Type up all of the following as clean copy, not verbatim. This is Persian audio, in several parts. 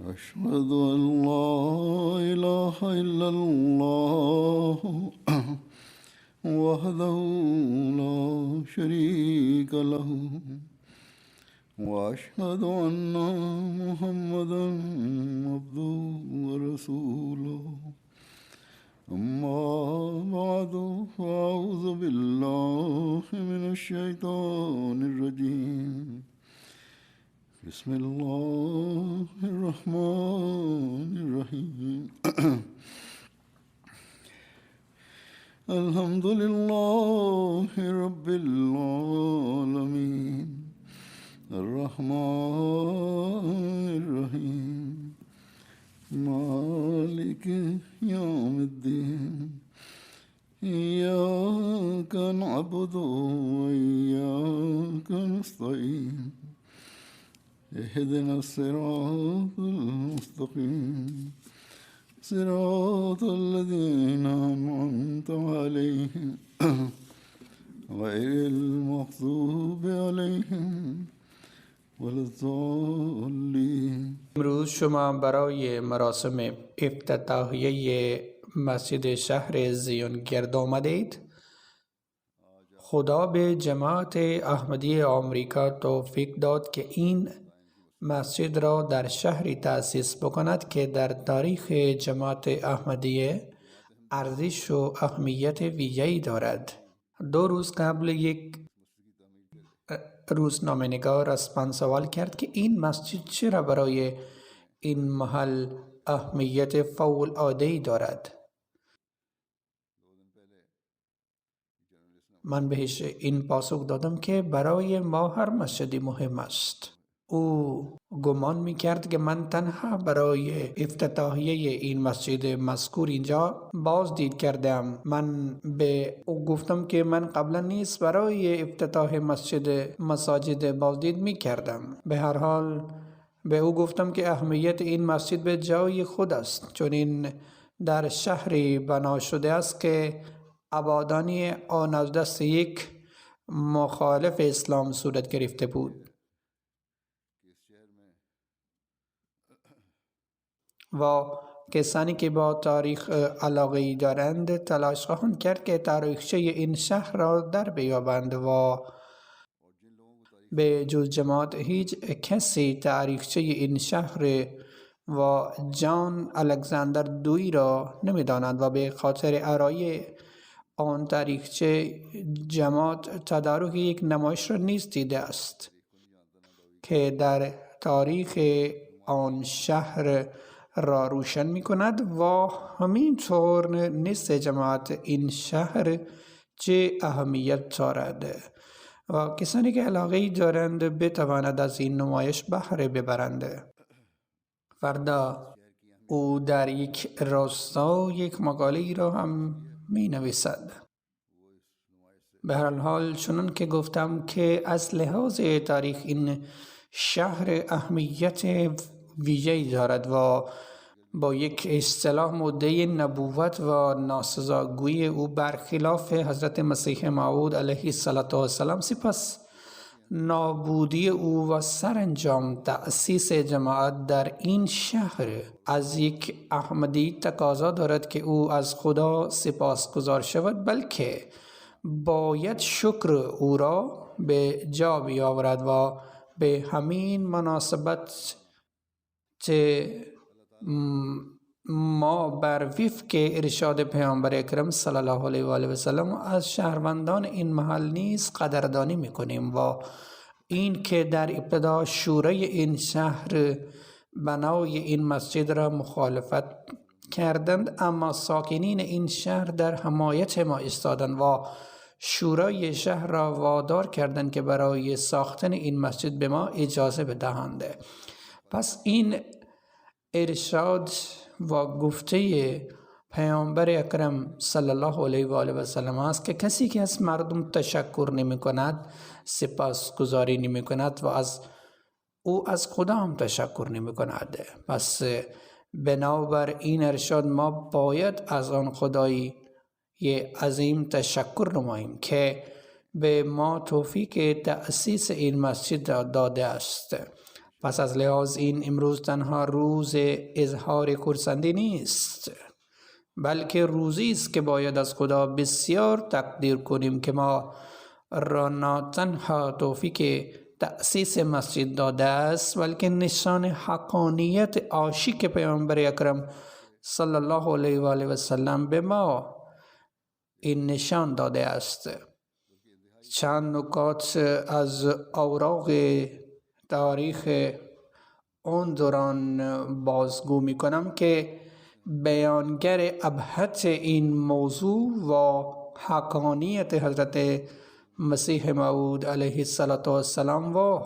أشهد أن لا إله إلا الله وحده لا شريك له وأشهد أن محمدا عبده ورسوله أما بعد فأعوذ بالله من الشيطان الرجيم بسم الله الرحمن الرحيم الحمد لله رب العالمين الرحمن الرحيم مالك يوم الدين إياك نعبد وإياك نستعين اهدنا الصراط المستقيم صراط الذين أنعمت عليهم غير المغضوب عليهم ولا الضالين. امروز شما برای مراسم افتتاحیه مسجد شهر زیون گرد آمدید. خدا به جماعت احمدی آمریکا توفیق داد که این مسجد را در شهری تأسیس بکند که در تاریخ جماعت احمدیه ارزش و اهمیت ویژه‌ای دارد. 2 روز قبل یک روزنامه‌نگار از من سوال کرد که این مسجد چرا برای این محل اهمیت فوق‌العاده‌ای دارد. من بهش این پاسخ دادم که برای ما هر مسجدی مهم است. او گمان میکرد که من تنها برای افتتاحیه این مسجد مذکور اینجا بازدید کردم. من به او گفتم که من قبلا نیست برای افتتاح مساجد بازدید میکردم. به هر حال به او گفتم که اهمیت این مسجد به جای خود است، چون این در شهری بنا شده است که آبادانی آن از دست یک مخالف اسلام صورت گرفته بود و کسانی که با تاریخ علاقه‌ای دارند تلاش خواهند کرد که تاریخچه این شهر را در بیابند و به جز جماعت هیچ کسی تاریخچه این شهر و جان الکساندر دویی را نمی‌دانند و به خاطر ارائه آن تاریخچه جماعت تدارک یک نمایش را نیز دیده است که در تاریخ آن شهر را روشن می کند و همینطور نیست جماعت این شهر چه اهمیت دارد و کسانی که علاقه‌ای دارند بتواند از این نمایش بهره ببرند. فردا او در یک راستا یک مقاله ای را هم می نویسد. به هر حال چنان که گفتم که از لحاظ تاریخ این شهر اهمیت ویژه‌ای دارد و با یک اصطلاح مدعی نبوت و ناسزاگویی او برخلاف حضرت مسیح موعود علیه السلام، سپس نابودی او و سرانجام تأسیس جماعت در این شهر از یک احمدی تقاضا دارد که او از خدا سپاسگزار شود، بلکه باید شکر او را به جا بیاورد و به همین مناسبت ما بر وفق ارشاد پیامبر اکرم صلی الله علیه و آله و سلم از شهروندان این محل نیز قدردانی میکنیم و این که در ابتدا شورای این شهر بنای این مسجد را مخالفت کردند، اما ساکنین این شهر در حمایت ما ایستادند و شورای شهر را وادار کردند که برای ساختن این مسجد به ما اجازه بدهند. پس این ارشاد و گفته پیامبر اکرم صلی الله علیه و آله و سلم است که کسی که از مردم تشکر نمی کند، سپاسگزاری نمی کند و او از خدا هم تشکر نمی کند. پس بنابر این ارشاد ما باید از آن خدای عظیم تشکر نماییم که به ما توفیق تأسیس این مسجد داده است. پس از لحاظ این امروز تنها روز اظهار خرسندی نیست، بلکه روزی است که باید از خدا بسیار تقدیر کنیم که ما را نه تنها توفیق تأسیس مسجد داده است، بلکه نشان حقانیت عاشق پیامبر اکرم صلی الله علیه و آله و سلم به ما این نشان داده است. چند نکات از اوراق تاریخ اون دوران بازگو می کنم که بیانگر ابهت این موضوع و حقانیت حضرت مسیح موعود علیه السلام و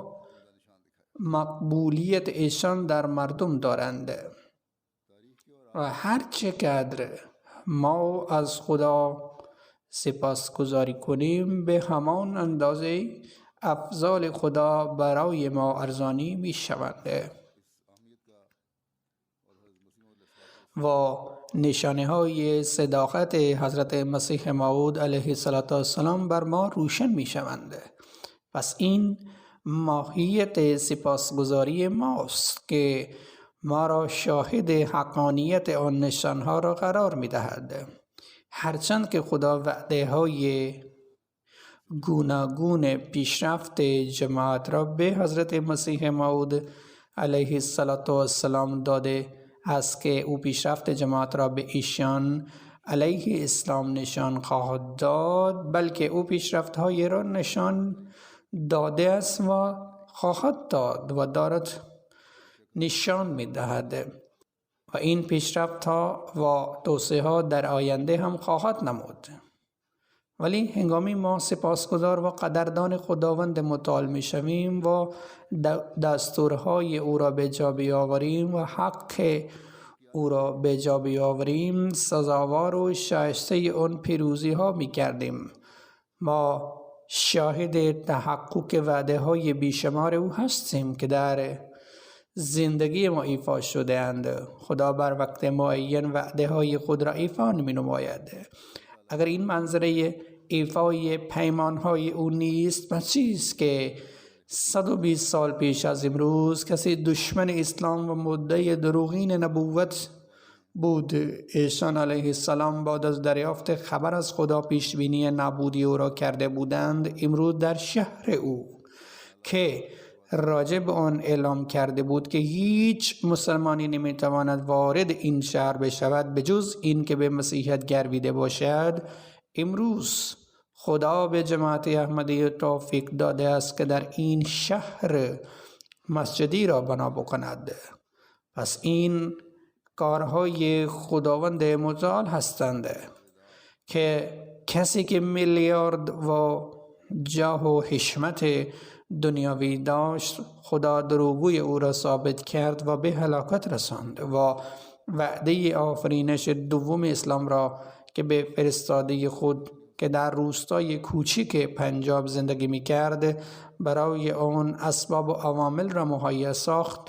مقبولیت ایشان در مردم دارند و هر چقدر ما از خدا سپاسگزاری کنیم به همان اندازه افضال خدا برای ما ارزانی می شوند و نشانه های صداقت حضرت مسیح موعود علیه السلام بر ما روشن می شوند. پس این ماهیت سپاسگزاری ماست که ما را شاهد حقانیت آن نشانها را قرار می دهد. هرچند که خدا وعده های گوناگون پیشرفت جماعت را به حضرت مسیح موعود علیه السلام داده است که او پیشرفت جماعت را به ایشان علیه اسلام نشان خواهد داد، بلکه او پیشرفت های را نشان داده است و خواهد داد و دارد نشان می دهد و این پیشرفت ها و توسعه ها در آینده هم خواهد نمود. ولی هنگامی ما سپاسگزار و قدردان خداوند متعال می شویم و دستورهای او را به جا بیاوریم و حق او را به جا بیاوریم، سزاوار و شایسته اون پیروزی ها می کردیم. ما شاهد تحقق وعده های بیشمار او هستیم که در زندگی ما ایفا شده اند. خدا بر وقت معین وعده های خود را ایفا نمی نماید. اگر این منظره ایفای پیمان های او نیست، پس چیست که 120 سال پیش از امروز کسی دشمن اسلام و مدعی دروغین نبوت بود، ایشان علیه السلام بعد از دریافت خبر از خدا پیشبینی نابودی او را کرده بودند، امروز در شهر او که راجع به آن اعلام کرده بود که هیچ مسلمانی نمیتواند وارد این شهر بشود به جز این که به مسیحیت گرویده باشد، امروز خدا به جماعت احمدی توفیق داده است که در این شهر مسجدی را بنا بکند. پس این کارهای خداوند متعال هستند که کسی که میلیارد و جاه و حشمت دنیاوی داشت، خدا دروغگوی او را ثابت کرد و به هلاکت رساند و وعده آفرینش دوم اسلام را که به فرستاده خود که در روستای کوچیک پنجاب زندگی می کرد برای آن اسباب و عوامل را مهیا ساخت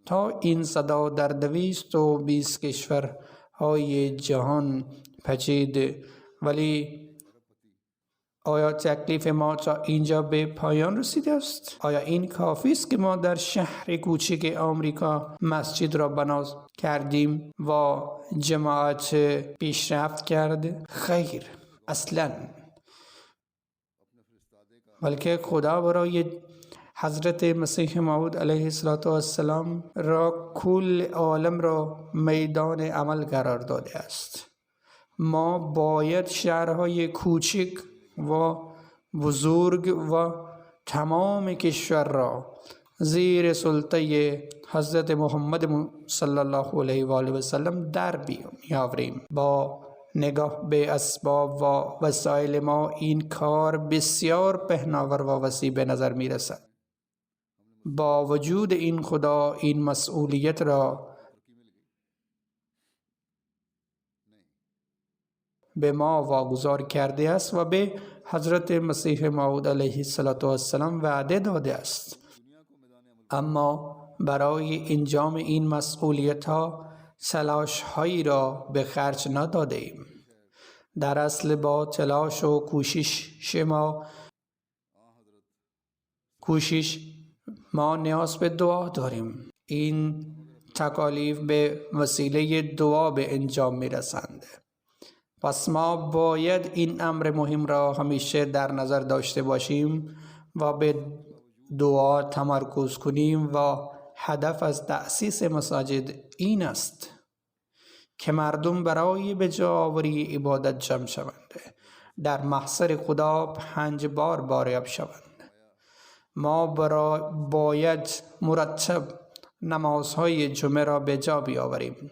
تا این صدا در 220 کشورهای جهان پیچید. ولی آیا تکلیف ما تا اینجا به پایان رسیده است؟ آیا این کافی است که ما در شهر کوچک آمریکا مسجد را بنا کردیم و جماعت پیشرفت کرد؟ خیر، اصلا. بلکه خدا برای حضرت مسیح موعود علیه السلام را کل عالم را میدان عمل قرار داده است. ما باید شهرهای کوچک و بزرگ و تمام کشور را زیر سلطه حضرت محمد صلی الله علیه و آله و سلم در بیاوریم. با نگاه به اسباب و وسایل ما این کار بسیار پهناور و وسیع به نظر می رسد. با وجود این خدا این مسئولیت را به ما واگذار کرده است و به حضرت مسیح موعود علیه السلام وعده داده است. اما برای انجام این مسئولیت ها تلاش هایی را به خرج نداده ایم. در اصل با تلاش و کوشش ما نیاز به دعا داریم. این تکالیف به وسیله دعا به انجام می رسند. پس ما باید این امر مهم را همیشه در نظر داشته باشیم و به دعا تمرکز کنیم و هدف از تأسیس مساجد این است که مردم برای به جا آوری عبادت جمع شوند، در محضر خدا 5 بار باریاب شوند. ما باید مرتب نمازهای جمعه را به جا بیاوریم.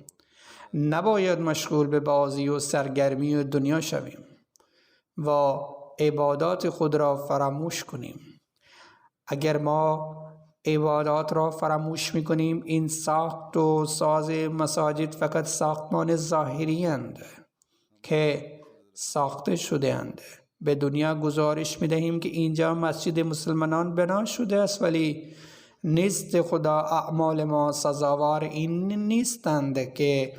نباید مشغول به بازی و سرگرمی و دنیا شویم و عبادات خود را فراموش کنیم. اگر ما عبادات را فراموش می‌کنیم، این ساخت و ساز مساجد فقط ساختمان ظاهری اند که ساخته شده اند. به دنیا گزارش می‌دهیم که اینجا مسجد مسلمانان بنا شده است، ولی نزد خدا اعمال ما سزاوار این نیستند که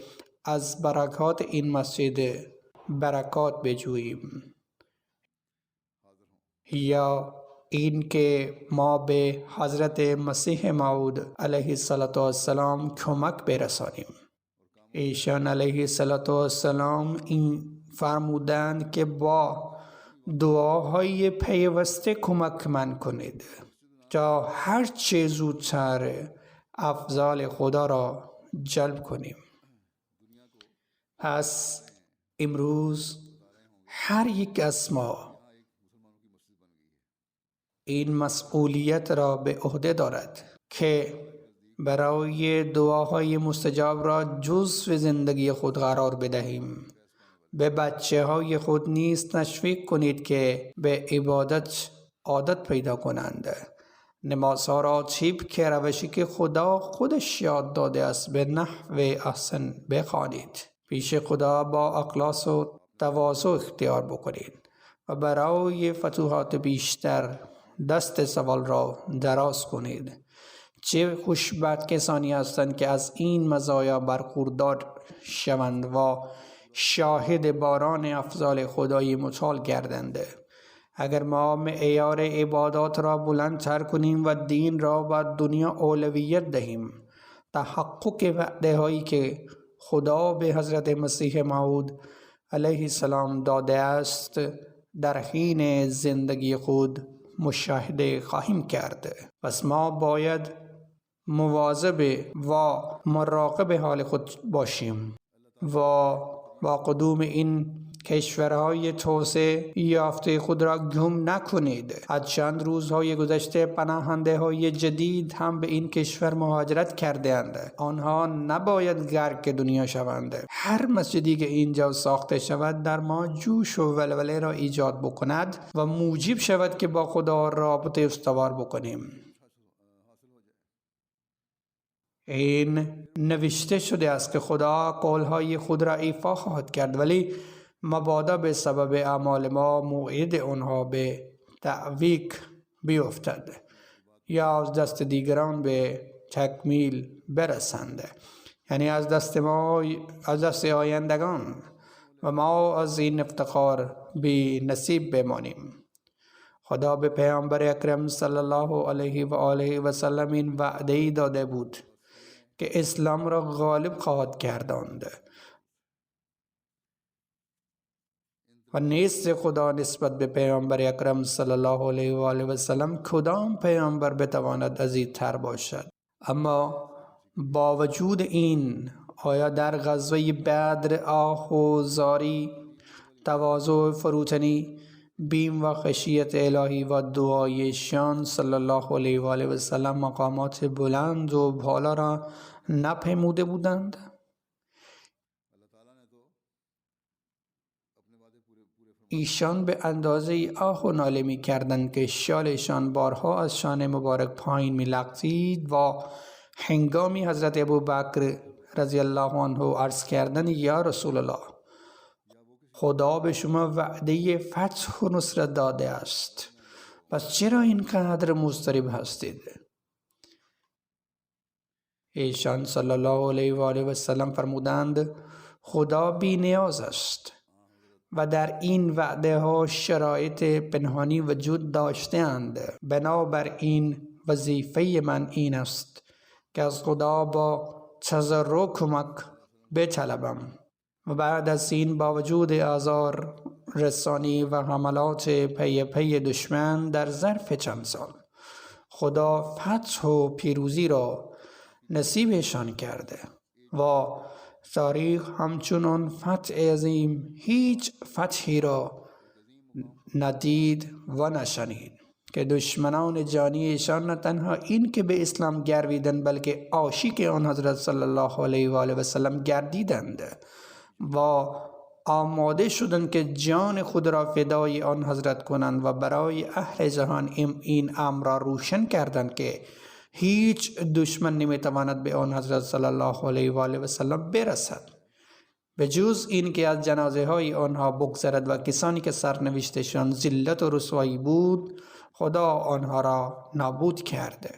از برکات این مسجد برکات بجوییم، یا این که ما به حضرت مسیح موعود علیه السلام کمک برسانیم. ایشان علیه السلام این فرمودند که با دعاهای پیوسته کمک من کنید تا هر چه زودتر افضال خدا را جلب کنیم. پس امروز هر یک از ما این مسئولیت را به عهده دارد که برای دعاهای مستجاب را جزو زندگی خود قرار بدهیم. به بچه های خود نیز تشویق کنید که به عبادت عادت پیدا کنند. نمازها را طبق که روشی که خدا خودش یاد داده است به نحو احسن بخوانید. پیش خدا با اخلاص و تواضع اختیار بکنید و برای فتوحات بیشتر دست سوال را دراز کنید. چه خوشبخت کسانی هستند که از این مزایا برخوردار شوند و شاهد باران افضال خدای متعال گردند. اگر ما معیار عبادات را بلندتر کنیم و دین را با دنیا اولویت دهیم، تحقق وعده هایی که خدا به حضرت مسیح موعود علیه السلام داده است در حین زندگی خود مشاهده خواهیم کرد. پس ما باید مواظب و مراقب حال خود باشیم و با قدوم این کشورهای توسعه یافته خود را گم نکنید. از چند روزهای گذشته پناهنده های جدید هم به این کشور مهاجرت کردند. آنها نباید غرق دنیا شوند. هر مسجدی که اینجا ساخته شود در ما جوش و ولوله را ایجاد بکند و موجب شود که با خدا رابطه استوار بکنیم. این نوشته شده است که خدا قولهای خود را ایفا خواهد کرد، ولی مبادا به سبب اعمال ما موعد آنها به تعویق بیفتد یا از دست دیگران به تکمیل برسند، یعنی از دست ما، از دست آیندگان، و ما از این افتخار بی نصیب بمانیم. خدا به پیامبر اکرم صلی الله علیه و آله و سلم این وعده داده بود که اسلام را غالب خواهد گرداند و نیست خدا نسبت به پیامبر اکرم صلی الله علیه و آله و سلم کدام پیامبر بتواند عزیزتر باشد. اما با وجود این، آیا در غزوه بدر آه و زاری، تواضع و فروتنی، بیم و خشیت الهی و دعای شان صلی الله علیه و آله و سلم مقامات بلند و بالا را نپیموده بودند؟ ایشان به اندازه آه و ناله می کردند که شالشان بارها از شان مبارک پایین می لغزید و هنگامی حضرت ابوبکر رضی الله عنه عرض کردند یا رسول الله، خدا به شما وعده فتح و نصرت داده است، پس چرا اینقدر مضطرب هستید؟ ایشان صلی الله علیه و آله و سلم فرمودند خدا بی نیاز است و در این وعده ها شرایط پنهانی وجود داشته اند. بنابر این وظیفه من این است که از خدا با تضرع کمک بطلبم و بعد از این با وجود آزار رسانی و حملات پی دشمن در ظرف چند سال خدا فتح و پیروزی را نصیبشان کرده و تاریخ همچنان فتح عظیم هیچ فتحی را ندید و نشنید که دشمنان جانی ایشان نه تنها این که به اسلام گرویدند بلکه عاشق آن حضرت صلی الله علیه و آله و سلم گردیدند و آماده شدند که جان خود را فدای آن حضرت کنند و برای اهل جهان این امر را روشن کردند که هیچ دشمن نمیتواند به آن حضرت صلی الله علیه و آله و سلم برسد به جز این که از جنازه های آنها بگذرد و کسانی که سرنوشتشان ذلت و رسوایی بود خدا آنها را نابود کرده.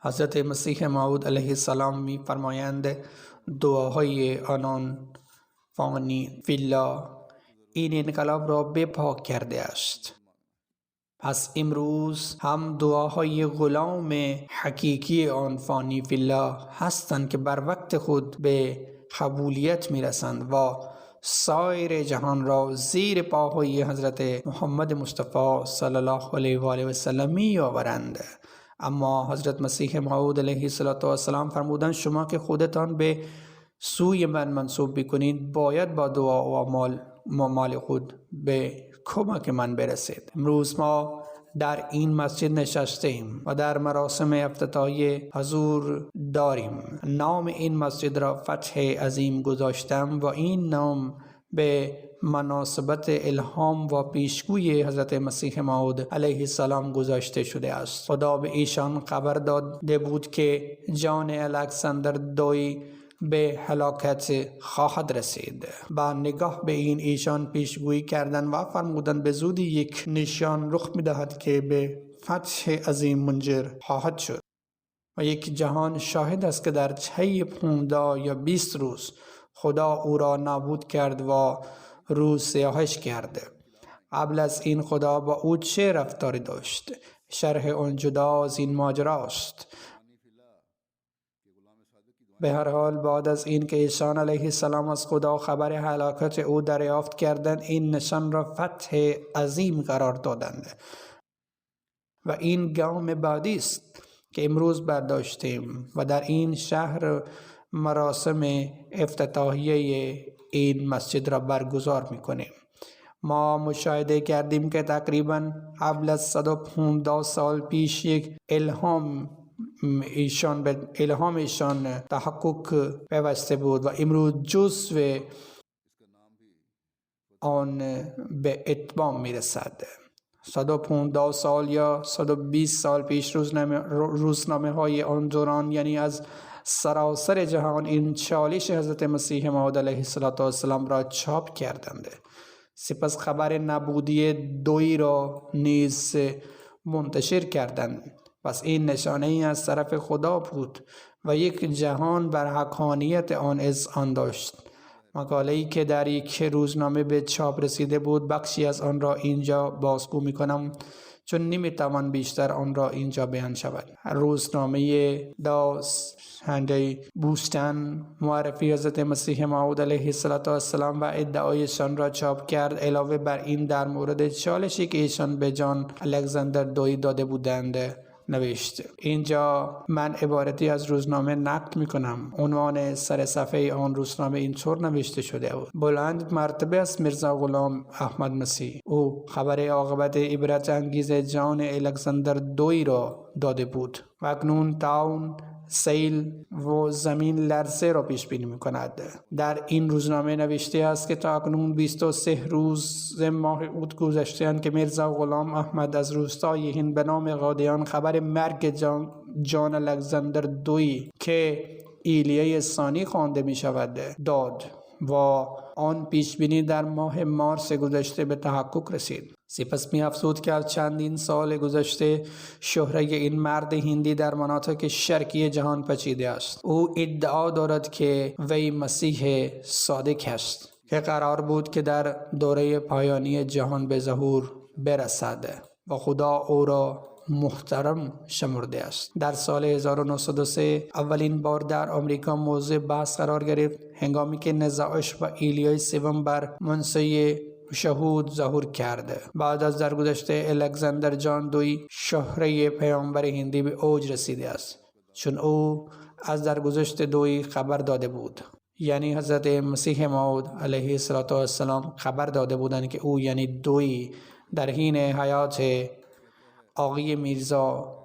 حضرت مسیح موعود علیه السلام می فرمایند دعاهای آنان فانی فی‌الله این انقلاب را بپاک کرده است. پس امروز هم دعاهای غلام حقیقی آن فانی فی‌الله هستند که بر وقت خود به قبولیت میرسند و سایر جهان را زیر پاهای حضرت محمد مصطفی صلی الله علیه و آله و سلم می آورند. اما حضرت مسیح موعود علیه السلام فرمودند شما که خودتان به سوی من منسوب بکنید باید با دعا و مال خود به کمک من برسید. امروز ما در این مسجد نشستیم و در مراسم افتتاحیه حضور داریم. نام این مسجد را فتح عظیم گذاشتم و این نام به مناسبت الهام و پیشگوی حضرت مسیح موعود علیه السلام گذاشته شده است. خدا به ایشان خبر داده بود که جان الکساندر دوی به هلاکت خواهد رسید. با نگاه به این ایشان پیشگویی کردند و فرمودند به زودی یک نشان رخ می‌دهد که به فتح عظیم منجر خواهد شد و یک جهان شاهد است که در طی 15 یا 20 روز خدا او را نابود کرد و روز سیاهش کرده. قبل از این خدا با او چه رفتاری داشت؟ شرح آن جدا از این ماجراست. به هر حال بعد از این که ایشان علیه السلام از خدا خبر هلاکت او دریافت کردند این نشان را فتح عظیم قرار دادند و این گام بعدی است که امروز برداشتیم و در این شهر مراسم افتتاحیه این مسجد را برگزار میکنیم. ما مشاهده کردیم که تقریبا قبل از 115 سال پیش یک الهام ایشان تحقق پیوسته بود و امروز جزو آن به اتمام میرسد. 115 سال یا 120 سال پیش روزنامه های آن دوران یعنی از سراسر جهان این چالش حضرت مسیح موعود علیه السلام را چاپ کردند. سپس خبر نابودی دوی را نیز منتشر کردند. پس این نشانه ای از طرف خدا بود و یک جهان بر حقانیت آن اذعان داشت. مقاله‌ای که در یک روزنامه به چاپ رسیده بود بخشی از آن را اینجا بازگو می‌کنم چون نمی‌توان بیشتر آن را اینجا بیان شود. روزنامه داس هندی بوستن معرفی حضرت مسیح موعود علیه السلام و ادعایشان را چاپ کرد. علاوه بر این در مورد چالشی که ایشان به جان الکساندر دوی داده بودند نوشت. اینجا من عبارتی از روزنامه نقل میکنم. عنوان سر صفحه آن روزنامه اینطور نوشته شده بود: بلند مرتبه است میرزا غلام احمد مسیح. او خبر عاقبت عبرت انگیز جان الکساندر دوی را داده بود و اکنون طاعون، سیل و زمین لرزه را پیش بینی می‌کند. در این روزنامه نوشته است که تا اکنون 23 روز ماه اوت گذشته‌اند که میرزا غلام احمد از روستای هند به نام قادیان خبر مرگ جان الکساندر دوی که ایلیه ثانی خوانده می‌شود داد و آن پیش بینی در ماه مارس گذشته به تحقق رسید. سپس می افزود که از چندین سال گذشته شهره این مرد هندی در مناطق شرقی جهان پیچیده است. او ادعا دارد که وی مسیح صادق است که قرار بود که در دوره پایانی جهان به ظهور برسد و خدا او را محترم شمرده است. در سال 1903 اولین بار در آمریکا موضوع بحث قرار گرفت هنگامی که نزاعش با ایلیای سوم بر منصه شهود ظهور کرده. بعد از درگذشت الکساندر جان دوی شهره پیامبر هندی به اوج رسیده است، چون او از درگذشت دوی خبر داده بود، یعنی حضرت مسیح موعود علیه السلام خبر داده بودند که او یعنی دوی در حین حیات آقای میرزا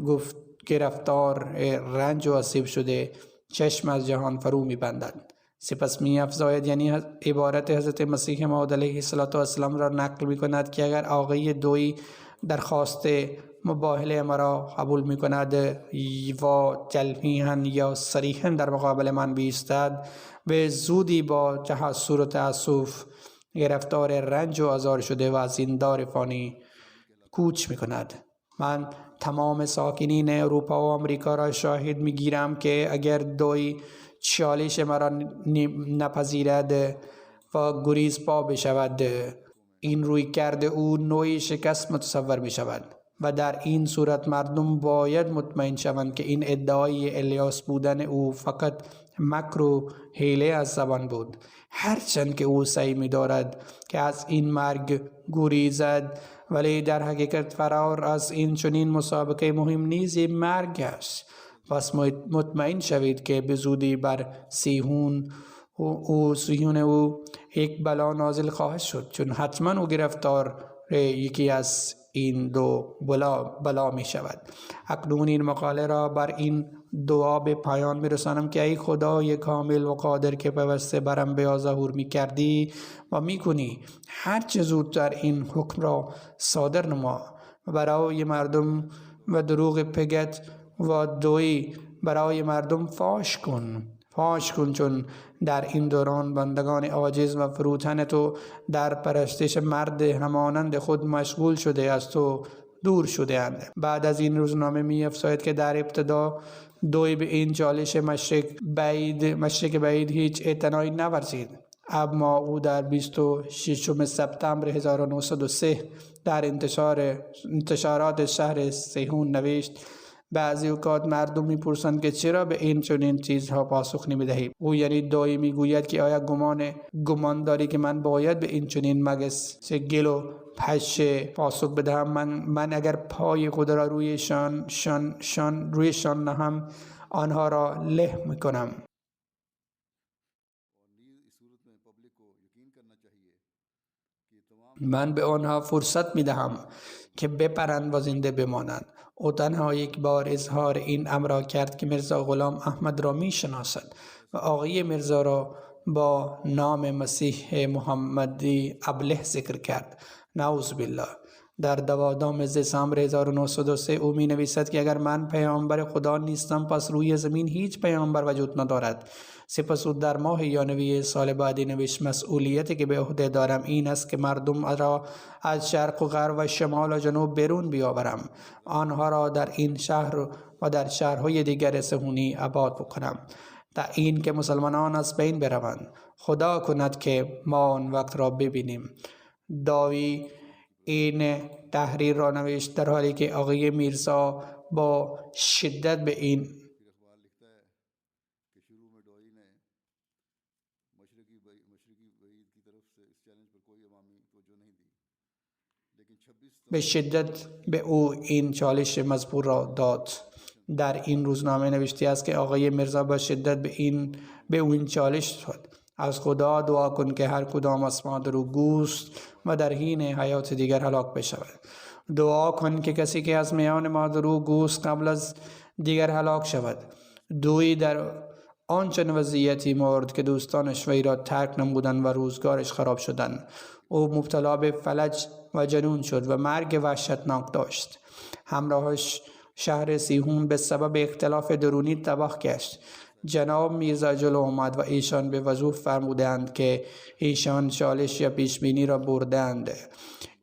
گفت گرفتار رنج و آسیب شده چشم از جهان فرو می‌بندد. سپس می افزاید یعنی عبارت حضرت مسیح موعود علیه السلام را نقل می کند که اگر آقای دوی درخواست مباهله مرا قبول می کند و تلفیحاً یا صریحاً در مقابل من بیستد، به زودی با تحسر و تأسف گرفتار رنج و آزار شده و از این دار فانی کوچ می کند. من تمام ساکنین اروپا و آمریکا را شاهد می گیرم که اگر دوی چالش مرا نپذیرد و گریز پا بشود، این روی کرده او نوعی شکست متصور می شود و در این صورت مردم باید مطمئن شوند که این ادعای الیاس بودن او فقط مکر و حیله از زبان بود، هرچند که او سعی می دارد که از این مرگ گریزد، ولی در حقیقت فرار از این چنین مسابقه مهم نیز مرگ است. پس مطمئن شوید که به زودی بر صهیون او یک بلا نازل خواهد شد، چون حتما او گرفتار یکی از این دو بلا می شود. اکنون این مقاله را بر این دعا به پایان می رسانم که ای خدای کامل و قادر که پیوسته برم به ظهور می کردی و می کنی، هر چه زودتر این حکم را صادر نما و برای مردم و دروغ پگت و دوی برای مردم فاش کن، چون در این دوران بندگان عاجز و فروتن تو در پرستش مرد همانند خود مشغول شده از تو دور شده اند. بعد از این روزنامه می افزاید که در ابتدا دوی به این چالش مشرق بعید هیچ اعتنایی نورزید، اما او در 26 سپتامبر 1903 در انتشارات شهر صهیون نوشت بعضی اوقات مردم میپرسند که چرا به این چنین چیزها پاسخ نمیدهی. او یعنی دوی میگوید که آیا گمان داری که من باید به این چنین مگس گل و پشه پاسخ بدهم؟ من اگر پای خود را رویشان نهم آنها را له میکنم. من به آنها فرصت میدهم که بپرند و زنده بمانند. او تنها یک بار اظهار این امر را کرد که میرزا غلام احمد را می شناسد و آقای میرزا را با نام مسیح محمدی ابله ذکر کرد. نعوذ بالله. در 12 دسامبر 1903 او می نویسد که اگر من پیامبر خدا نیستم پس روی زمین هیچ پیامبر وجود ندارد. سپس او در ماه یانوی سال بعدی نوشت مسئولیتی که به عهده دارم این است که مردم را از شرق و غرب و شمال و جنوب بیرون بیاورم، آنها را در این شهر و در شهرهای دیگر صهیونی آباد بکنم تا این که مسلمانان از بین بروند. خدا کند که ما آن وقت را ببینیم. داوی این تحریر را نوشت در حالی که آقای میرزا با شدت به این به او این چالش مذکور را داد. در این روزنامه نوشته است که آقای میرزا با شدت به او این چالش داد: از خدا دعا کن که هر کدام از ما در او گوست و در حین حیات دیگر هلاک بشود. دعا کن که کسی که از میان ما در او گوست قبل از دیگر هلاک شود. دوی در آنچنان وضعیتی مرد که دوستانش وی را ترک نمودند و روزگارش خراب شدند. او مبتلا به فلج و جنون شد و مرگ وحشتناک داشت. همراهش شهر صهیون به سبب اختلاف درونی تباه گشت. جناب میرزا جلو آمد و ایشان به وضوح فرمودند که ایشان چالش یا پیشبینی را بردند.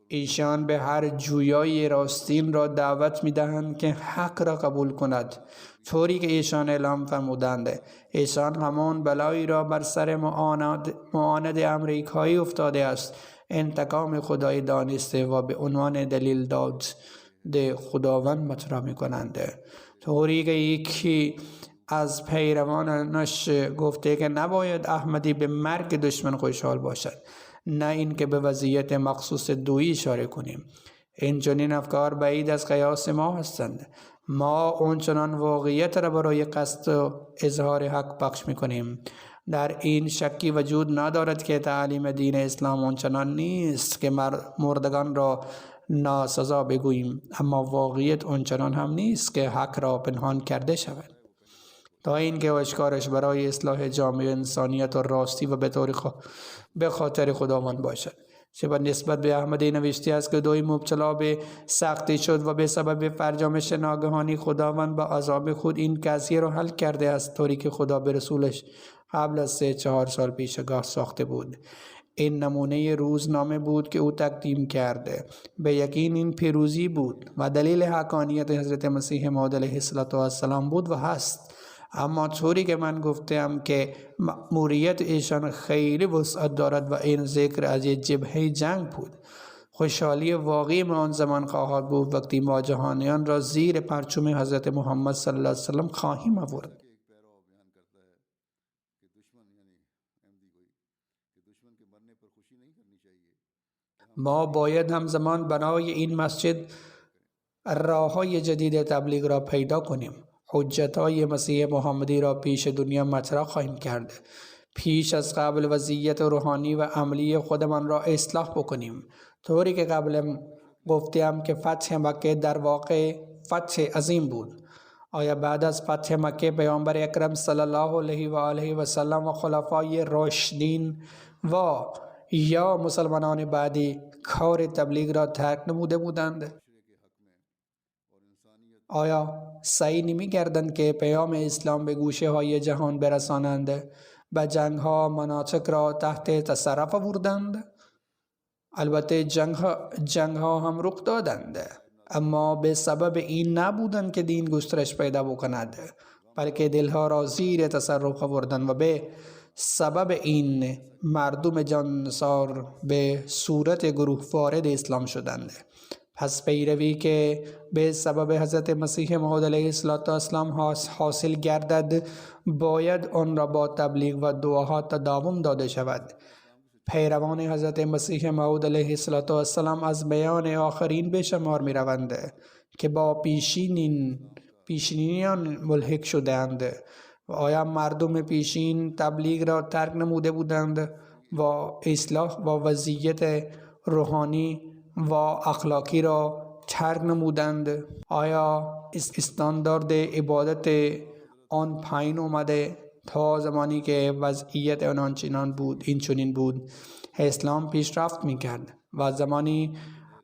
ایشان به هر جویای راستین را دعوت می‌دهند که حق را قبول کند. طوری که ایشان اعلام فرمودند ایشان همان بلایی را بر سر معاند امریکایی افتاده است انتقام خدای دانسته و به عنوان دلیل داد خداوند مطرح می کنند، طوری که یکی از پیروانش گفته که نباید احمدی به مرگ دشمن خوشحال باشد، نه اینکه به وضعیت مخصوص دویی اشاره کنیم. این چنین افکار بعید از قیاس ما هستند. ما اونچنان واقعیت را برای قصد و اظهار حق پخش میکنیم. در این شکی وجود ندارد که تعلیم دین اسلام اونچنان نیست که مردگان را ناسزا بگوییم، اما واقعیت اونچنان هم نیست که حق را پنهان کرده شود، تا اینکه آشکارش برای اصلاح جامعه انسانیت و راستی و به خاطر خداوند باشد. سپس نسبت به احمدی نوشته است که دوی مبتلا به سختی شد و به سبب فرجامش ناگهانی خداوند با عذاب خود این قضیه را حل کرده است، طوری که خدا به رسولش قبل از 3-4 سال پیش آگاه ساخته بود. این نمونه روزنامه بود که او تقدیم کرده. به یقین این پیروزی بود و دلیل حقانیت حضرت مسیح موعود علیه السلام بود و هست. اما طوری که من گفتم که مأموریت ایشان خیلی وسعت دارد و این ذکر از یک جبهه جنگ بود. خوشحالی واقعی ما آن زمان خواهد بود وقتی ما جهانیان را زیر پرچم حضرت محمد صلی الله علیه وسلم خواهیم آورد. ما باید همزمان بنای این مسجد راه‌های جدید تبلیغ را پیدا کنیم. حجت‌های مسیح محمدی را پیش دنیا مطرح خواهیم کرد. پیش از قبل وضعیت روحانی و عملی خودمان را اصلاح بکنیم، طوری که قبل گفتم که فتح مکه در واقع فتح عظیم بود. آیا بعد از فتح مکه پیامبر اکرم صلی الله علیه و آله و سلم و خلفای راشدین و یا مسلمانان بعدی کار تبلیغ را ترک نموده بودند؟ آیا سعی نمی کردند که پیام اسلام به گوشه های جهان برسانند؟ به جنگ ها مناطق را تحت تصرف آوردند؟ البته جنگ ها هم رخ دادند، اما به سبب این نبودند که دین گسترش پیدا بکند، بلکه دلها را زیر تصرف آوردند و به سبب این مردم جانسار به صورت گروه وارد اسلام شدند. پس پیروی که به سبب حضرت مسیح موعود علیه السلام حاصل گردد باید آن را با تبلیغ و دعاها تداوم داده شود. پیروان حضرت مسیح موعود علیه السلام از میان آخرین به شمار می روند که با پیشینیان ملحق شدند. و آیا مردم پیشین تبلیغ را ترک نموده بودند و اصلاح و وضعیت روحانی و اخلاقی را ترک نمودند؟ آیا استاندارد عبادت آن پایین اومده تا زمانی که وضعیت آن این چنین بود اسلام پیشرفت میکرد و زمانی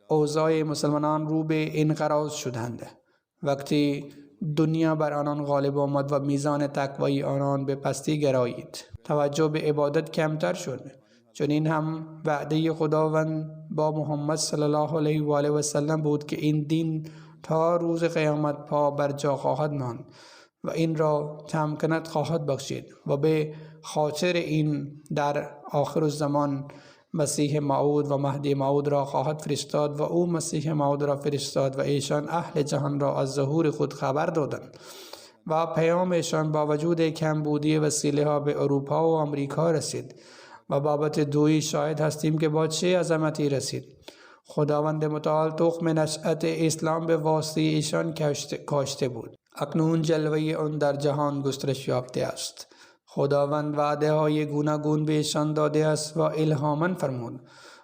اوضاع مسلمانان رو به انقراض شدند؟ وقتی دنیا بر آنان غالب آمد و میزان تقوی آنان به پستی گرایید، توجه به عبادت کمتر شد. چنین هم وعده خداوند با محمد صلی الله علیه و آله و سلم بود که این دین تا روز قیامت پا بر جا خواهد ماند و این را تمکنت خواهد بخشید و به خاطر این در آخر الزمان مسیح موعود و مهدی موعود را خواهد فرستاد و او مسیح موعود را فرستاد و ایشان اهل جهان را از ظهور خود خبر دادند و پیامشان با وجود کمبودی وسیله ها به اروپا و امریکا رسید و بابت دویی شاهد هستیم که با چه عظمتی رسید. خداوند متعال تخم نشأت اسلام به واسطه ایشان کاشته بود. اکنون جلوه آن در جهان گسترش یافته است. خداوند وعده های گوناگون به ایشان داده است و الهاما فرمود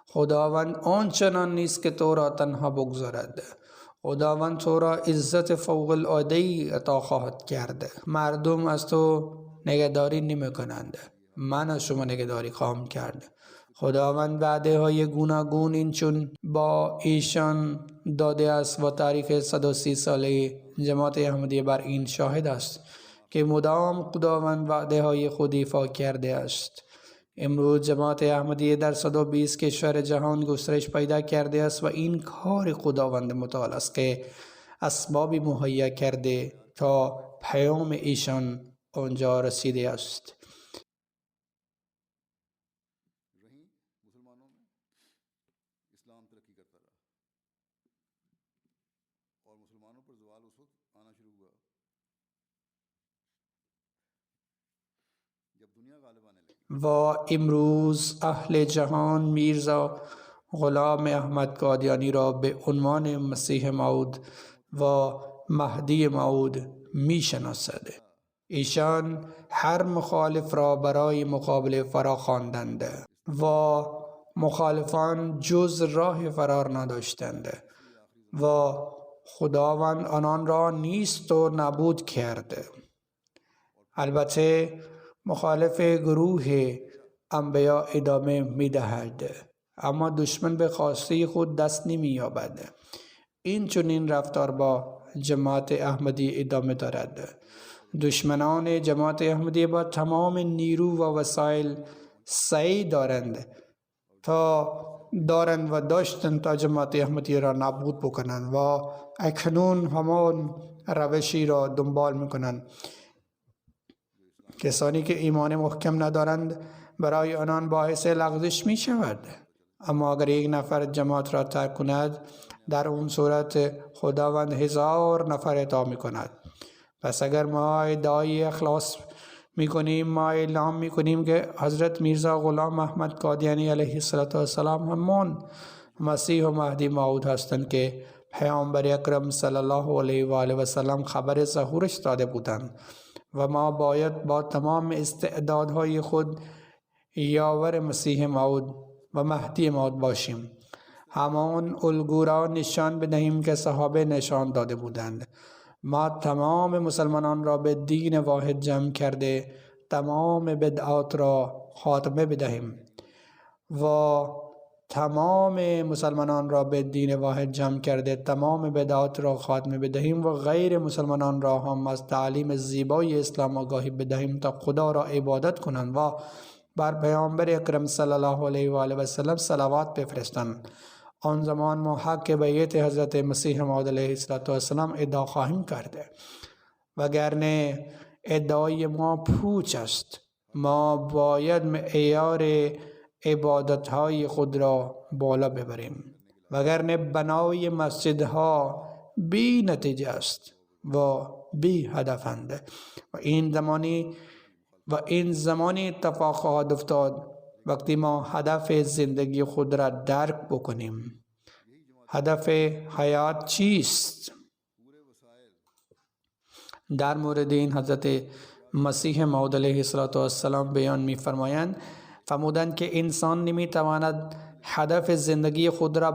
خداوند آنچنان نیست که تو را تنها بگذارد. خداوند تو را عزت فوق العاده عطا خواهد کرد. مردم از تو نگهداری نمی کنند، من از شما نگهداری خواهم کرد. خداوند وعده های گوناگون این چون با ایشان داده است و تاریخ 130 ساله جماعت احمدیه بر این شاهد است که مدام خداوند وعده های خود ایفا کرده است. امروز جماعت احمدیه در 120 کشور جهان گسترش پیدا کرده است و این کار خداوند متعال است که اسبابی مهیا کرده تا پیام ایشان آنجا رسیده است. و امروز اهل جهان میرزا غلام احمد قادیانی را به عنوان مسیح موعود و مهدی موعود می شناسد. ایشان هر مخالف را برای مقابله فرا خواندند و مخالفان جز راه فرار نداشتند و خداوند آنان را نیست و نابود کرد. البته مخالف گروه انبیا ادامه می دهد، اما دشمن به خواسته خود دست نمی یابد. این چنین رفتار با جماعت احمدی ادامه دارد. دشمنان جماعت احمدی با تمام نیرو و وسایل سعی دارند و داشتند تا جماعت احمدی را نابود بکنند و اکنون همان روشی را دنبال میکنند. کسانی که ایمان محکم ندارند برای آنان باعث لغزش می شود، اما اگر یک نفر جماعت را ترک کند، در اون صورت خداوند 1000 نفر عطا می کند. پس اگر ما ادعای اخلاص می کنیم، ما اعلام می کنیم که حضرت میرزا غلام احمد قادیانی علیه السلام همان مسیح و مهدی موعود هستند که پیامبر اکرم صلی الله علیه و آله و سلم خبر ظهورش داده بودند و ما باید با تمام استعدادهای خود یاور مسیح موعود و مهدی موعود باشیم. همان الگو را نشان بدهیم که صحابه نشان داده بودند. ما تمام مسلمانان را به دین واحد جمع کرده تمام بدعات را خاتمه بدهیم و تمام مسلمانان را به دین واحد جمع کرده تمام بدعات را خاتمه بدهیم و غیر مسلمانان را هم از تعلیم زیبای اسلام آگاهی بدهیم تا خدا را عبادت کنند و بر پیامبر اکرم صلی الله علیه و آله و سلم صلوات بفرستند. آن زمان ما حق بیعت حضرت مسیح موعود علیه السلام ادعا خواهیم کرده، وگرنه ادعای ما پوچ است. ما باید معیار عبادتهای خود را بالا ببریم، وگرنه بنای مسجدها بی نتیجه است و بی هدفند و این زمانی اتفاق خواهد افتاد وقتی ما هدف زندگی خود را درک بکنیم. هدف حیات چیست؟ در مورد این حضرت مسیح موعود علیه السلام بیان می‌فرمایند، فرمودند که انسان نمی‌تواند هدف زندگی خود را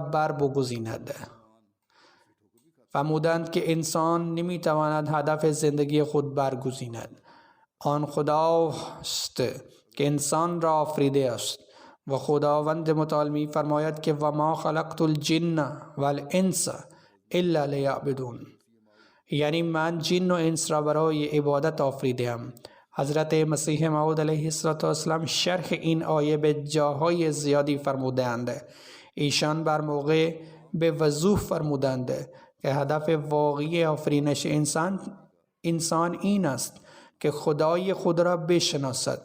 بگزیند. آن خداست که انسان را آفریده است و خداوند متعال می فرماید که و ما خلقت الجن والانس الا لیعبدون، یعنی من جن و انس را برای عبادت آفریدم. حضرت مسیح موعود علیه السلام شرح این آیه به جاهای زیادی فرمودند. ایشان بر موقع به وضوح فرمودند که هدف واقعی آفرینش انسان این است که خدای خود را بشناسد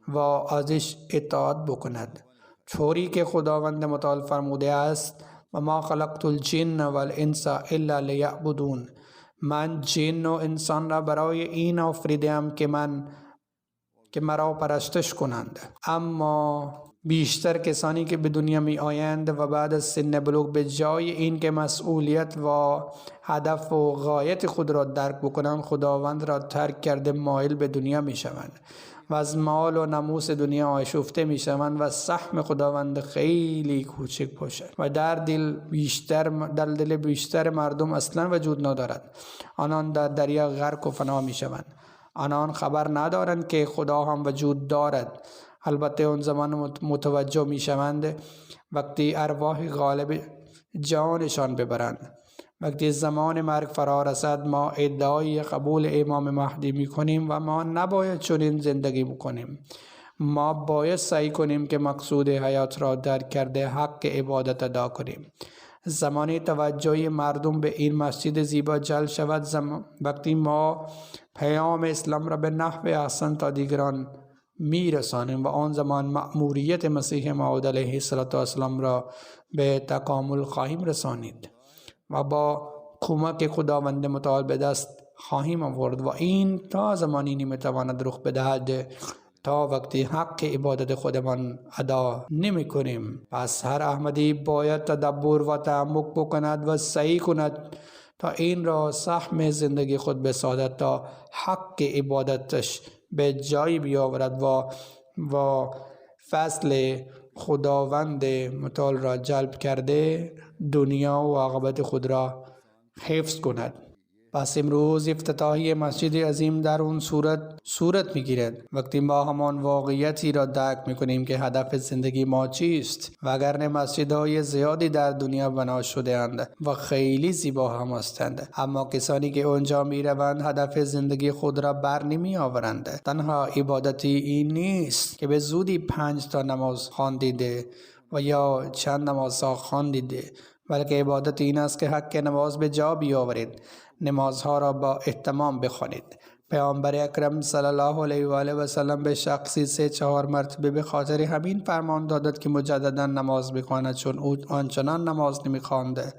و ازش اطاعت بکند، طوری که خداوند متعال فرموده است و ما خلقت الجن والانس الا لیعبدون، من جن و انسان را برای این آفریدم که مرا پرستش کنند. اما بیشتر کسانی که به دنیا می آیند و بعد از سن بلوغ به جای این که مسئولیت و هدف و غایت خود را درک بکنند، خداوند را ترک کرده مایل به دنیا می شوند و از مال و ناموس دنیا آشفته می شوند و سهم خداوند خیلی کوچک باشد و در دل بیشتر مردم اصلا وجود ندارد. آنان در دریا غرق و فنا می شوند. آنان خبر ندارند که خدا هم وجود دارد. البته اون زمان متوجه می شوند وقتی ارواح غالب جانشان ببرند. وقتی زمان مرگ فرا رسد، ما ادعای قبول امام مهدی می کنیم و ما نباید چنین زندگی بکنیم. ما باید سعی کنیم که مقصود حیات را درک کرده حق عبادت ادا کنیم. زمانی توجه مردم به این مسجد زیبا جلب شود، وقتی ما پیام اسلام را به نحو احسن تا دیگران می رسانیم و آن زمان مأموریت مسیح موعود علیه السلام را به تکامل خواهیم رسانید و با کمک خداوند متعال به دست خواهیم آورد و این تا زمانی نمیتواند رخ بدهد تا وقتی حق عبادت خودمان ادا نمی کنیم. پس هر احمدی باید تدبر و تعمق بکند و سعی کند تا این را سهم زندگی خود بسازد تا حق عبادتش به جای بیاورد و فضل خداوند متعال را جلب کرده دنیا و عاقبت خود را حفظ کند. پس امروز افتتاحی مسجد عظیم در اون صورت میگیرد وقتی ما همان واقعیتی را درک میکنیم که هدف زندگی ما چیست. وگرنه مسجدهای زیادی در دنیا بنا شده اند و خیلی زیبا هم هستند، اما کسانی که اونجا میروند هدف زندگی خود را بر نمی آورند. تنها عبادتی این نیست که به زودی 5 تا نماز خواندیده و یا چند نماز خواندیده، بلکه عبادت این است که حق نماز به جا بیاورید، نمازها را با اهتمام بخوانید. پیامبر اکرم صلی الله علیه و آله و سلم به شخصی 3-4 مرتبه به خاطر همین فرمان دادند که مجددا نماز بخواند، چون او آنچنان نماز نمی‌خواند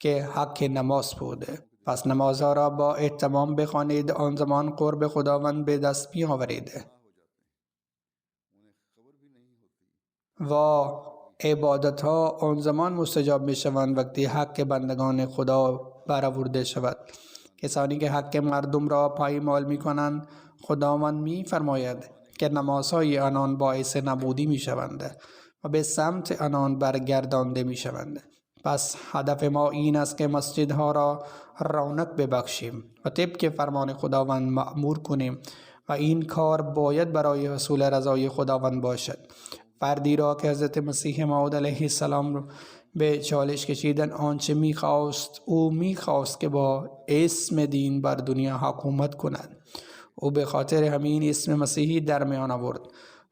که حق نماز بوده. پس نمازها را با اهتمام بخوانید، آن زمان قرب خداوند به دست می‌آورید و عبادت ها آن زمان مستجاب می شوند وقتی حق بندگان خدا برآورده شود. کسانی که حق مردم را پایمال می کنند، خداوند می فرماید که نمازهای آنان باعث نابودی می شوند و به سمت آنان برگردانده می شوند. پس هدف ما این است که مسجدها را رونق ببخشیم و طبق فرمان خداوند مأمور کنیم و این کار باید برای حصول رضای خداوند باشد. فردی را که حضرت مسیح موعود علیه السلام به چالش کشیدن آنچه میخواست، او میخواست که با اسم دین بر دنیا حکومت کند. او به خاطر همین اسم مسیحی در میان آورد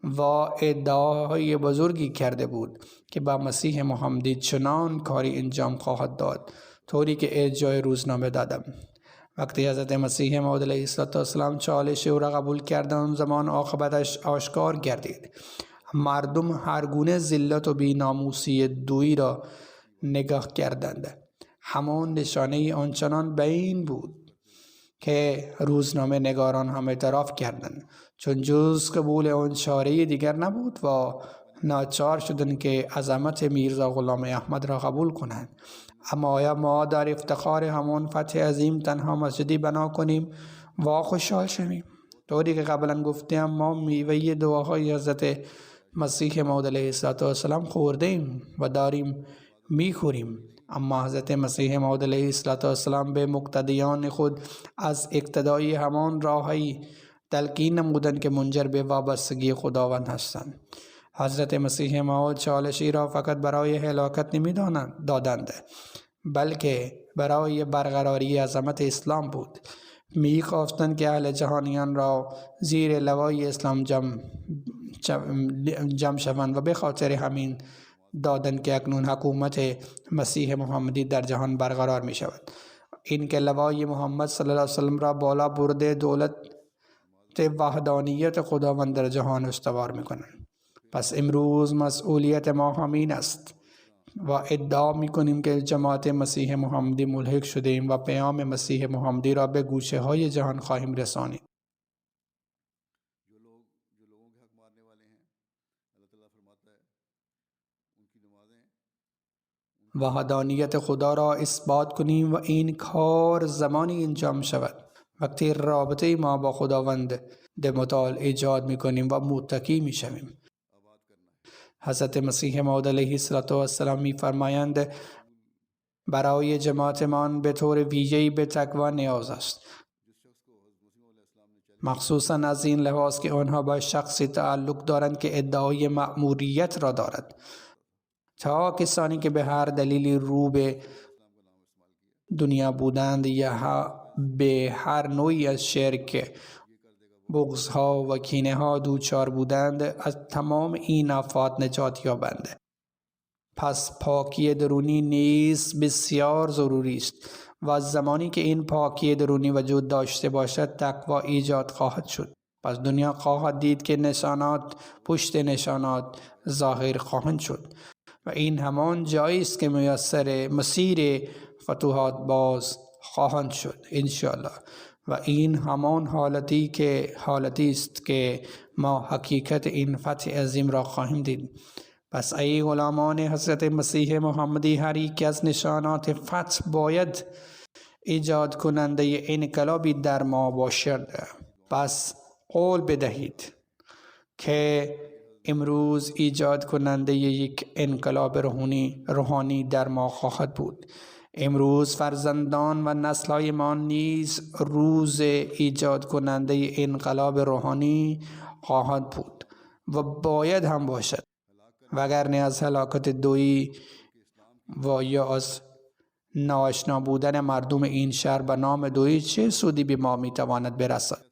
و ادعاهای بزرگی کرده بود که با مسیح محمدی چنان کاری انجام خواهد داد طوری که اجرای روزنامه دادم. وقتی حضرت مسیح موعود علیه السلام چالش او را قبول کردند، زمان عاقبتش آشکار گردید. مردم هر گونه ذلت و بی‌ناموسی دویی را نگاه کردند. همان نشانه آنچنان بین بود که روزنامه نگاران هم اعتراف کردند، چون جز قبول آن چاره دیگر نبود و ناچار شدند که عظمت میرزا غلام احمد را قبول کنند. اما آیا ما در افتخار همان فتح عظیم تنها مسجدی بنا کنیم و خوشحال شویم؟ طوری که قبلا گفتیم، ما میوه دعاهای حضرت مسیح موعود علیه السلام خوردیم و داریم میخوریم، اما حضرت مسیح موعود علیه السلام به مقتدیان خود از اقتدای همان راهی تلقین نمودند که منجر به وابستگی خداوند هستند. حضرت مسیح موعود چالشی را فقط برای هلاکت نمی دادند، بلکه برای برقراری عظمت اسلام بود. می خواستند که اهل جهانیان را زیر لوای اسلام جمع شوند و به خاطر همین دادند که اکنون حکومت مسیح محمدی در جهان برقرار می شود. این که لوای محمد صلی الله علیه وسلم را بالا برده دولت وحدانیت خداوند در جهان استوار می کنند. پس امروز مسئولیت ما همین است و ادعا می کنیم که جماعت مسیح محمدی ملحق شده ایم و پیام مسیح محمدی را به گوشه های جهان خواهیم رسانید. وحدانیت خدا را اثبات کنیم و این کار زمانی انجام شود وقتی رابطه ما با خداوند متعال ایجاد می کنیم و متکی می شویم. حضرت مسیح موعود علیه السلام می فرمایند برای جماعتمان به طور ویژه‌ای به تقوا نیاز است، مخصوصاً از این لحاظ که آنها با شخصی تعلق دارند که ادعای مأموریت را دارد، تا کسانی که به هر دلیلی رو به دنیا بودند یا به هر نوعی از شرک، بغض‌ها و کینه‌ها دوچار بودند، از تمام این آفات نجات یابند. پس پاکی درونی نیز بسیار ضروری است و زمانی که این پاکی درونی وجود داشته باشد، تقوا ایجاد خواهد شد. پس دنیا خواهد دید که نشانات پشت نشانات ظاهر خواهند شد و این همان جایی است که مسیر فتوحات باز خواهند شد انشاءالله. و این همان حالتی است که ما حقیقت این فتح عظیم را خواهیم دید. پس ای غلامان حضرت مسیح محمدی، هر یک از نشانات فتح باید ایجاد کننده انقلابی در ما باشد. پس قول بدهید که امروز ایجاد کننده یک انقلاب روحانی در ما خواهد بود. امروز فرزندان و نسل‌های ما نیز روز ایجاد کننده انقلاب روحانی خواهد بود و باید هم باشد، وگرنه از هلاکت دویی و یا از ناآشنا بودن مردم این شهر به نام دویی چه سودی به ما میتواند برسد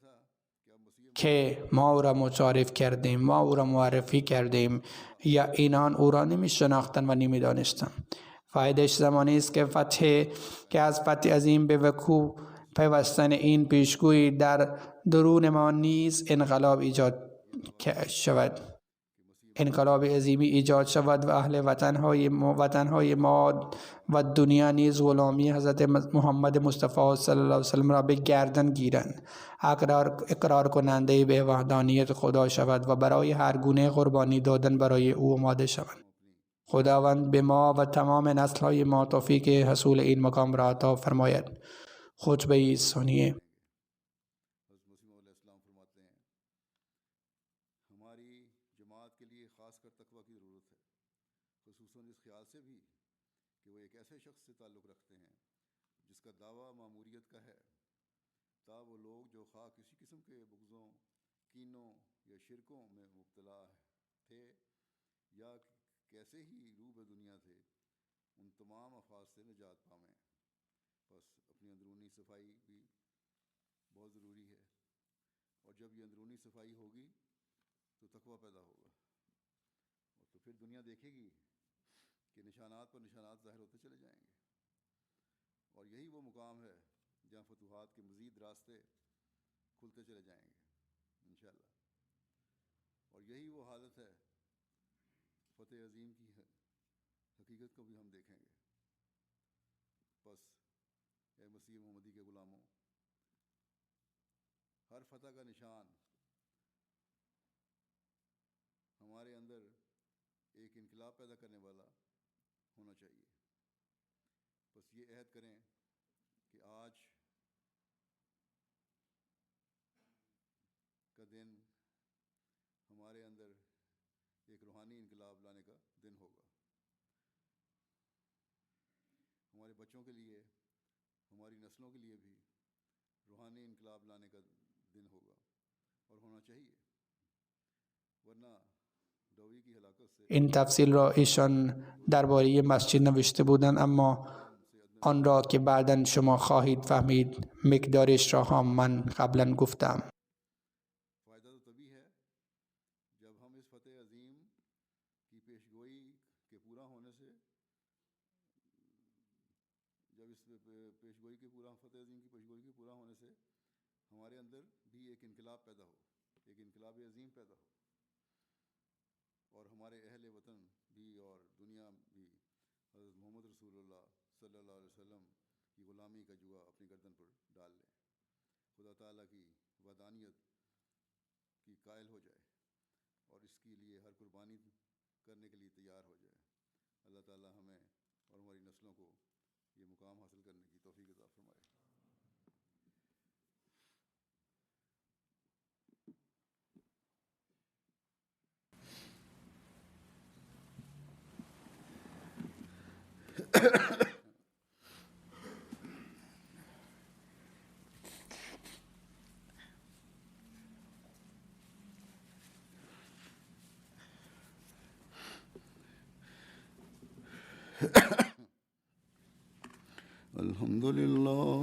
که ما او را متعارف کردیم، ما او را معرفی کردیم یا اینان او را نمی شناختن و نمی دانستن. فایدهش زمانی است که از فتح عظیم به وقوع پیوستن این پیشگویی در درون ما نیز انقلاب ایجاد شود، انقلاب عظیمی ایجاد شود و اهل وطنهای ما و دنیا نیز غلامی حضرت محمد مصطفی صلی الله علیه وسلم را به گردن گیرند، اقرار کننده به وحدانیت خدا شود و برای هر گونه قربانی دادن برای او آماده شوند. خداوند به ما و تمام نسل‌های ما توفیق حصول این مقام را عطا فرماید. خطبه سنیه. कैसे ही रूब दुनिया थे, उन तमाम अफाद से निजात पावें। बस अपनी अंदरूनी सफाई भी बहुत ज़रूरी है, और जब ये अंदरूनी सफाई होगी तो तकवा पैदा होगा, और तो फिर दुनिया देखेगी कि निशानात पर निशानात ज़ाहिर होते चले जाएंगे, और यही वो मुकाम है जहाँ फतूहात के मज़ीद रास्ते खुलते चले जाएंगे इंशाअल्लाह। और यही वो हालत है, फतेह अजीम की हकीकत को भी हम देखेंगे। बस ए मसीह मोहम्मदी के ग़ुलामों, हर फतह का निशान हमारे अंदर एक इनकलाब पैदा करने वाला होना चाहिए। बस ये अहद करें कि आज का दिन हमारे अंदर एक रूहानी इनकलाब लाने का दिन होगा। हमारे बच्चों के लिए, हमारी नस्लों के लिए भी रूहानी इनकलाब लाने का दिन होगा और होना चाहिए, वरना डोवी की हलाकत से این تفصیل را ایشان درباره مسجد نوشته بودند، اما آن را که بعداً شما خواهید فهمید مقدارش را هم من قبلا گفتم. फ़ायदा तो तभी है जब हम इस फ़तेह अज़ीम की पेशगोई के पूरा होने से, जब इस पेशगोई के पूरा फ़तेह अज़ीम की पेशगोई के पूरा होने से हमारे अंदर भी एक इनकलाब पैदा हो, एक इनकलाब अज़ीम पैदा हो, और हमारे अहले वतन भी और दुनिया भी हज़रत मोहम्मद रसूलुल्लाह सल्लल्लाहु अलैहि वसल्लम की ग़ुलामी का जुआ अपनी गर्दन पर डाल लें, खुदा ताला की वदानियत की कायल हो जाए और इसके लिए हर कुर्बानी करने के लिए तैयार हो जाए। अल्लाह ताला हमें और हमारी नस्लों को ये मुकाम हासिल करने की तौफीक अता फरमाए। अल्हम्दुलिल्लाह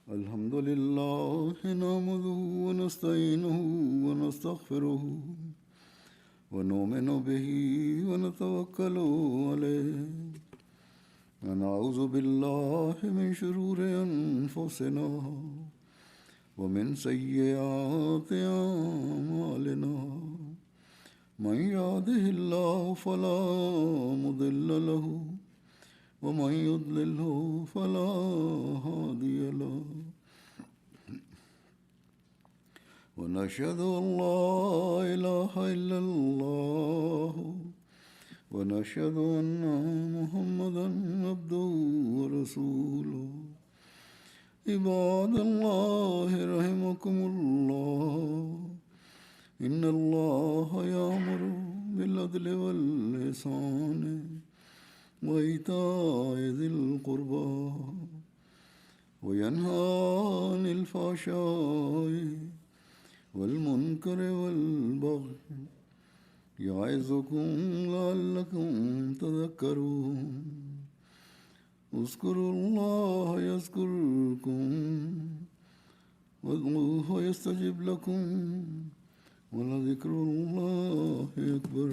अल्हम्दुलिल्लाह नहमदुहु व नस्तईनुहु व नस्तगफिरुहु व नुमिनु बिही व नतवक्कलु अलैहि व नऊज़ु बिल्लाहि मिन शुरूरि अनफुसिना ومن سيئات أعمالنا من يهده الله فلا مضل له ومن يضلله فلا هادي له ونشهد أن لا إله إلا الله ونشهد أن محمدا عبده ورسوله عباد الله رحمكم الله إن الله يأمر بالعدل والإحسان وإيتاء ذي القربى وينهى عن الفحشاء والمنكر والبغي يعظكم لعلكم تذكرون اذكروا الله يذكركم وادعوه يستجب لكم ولذكر الله أكبر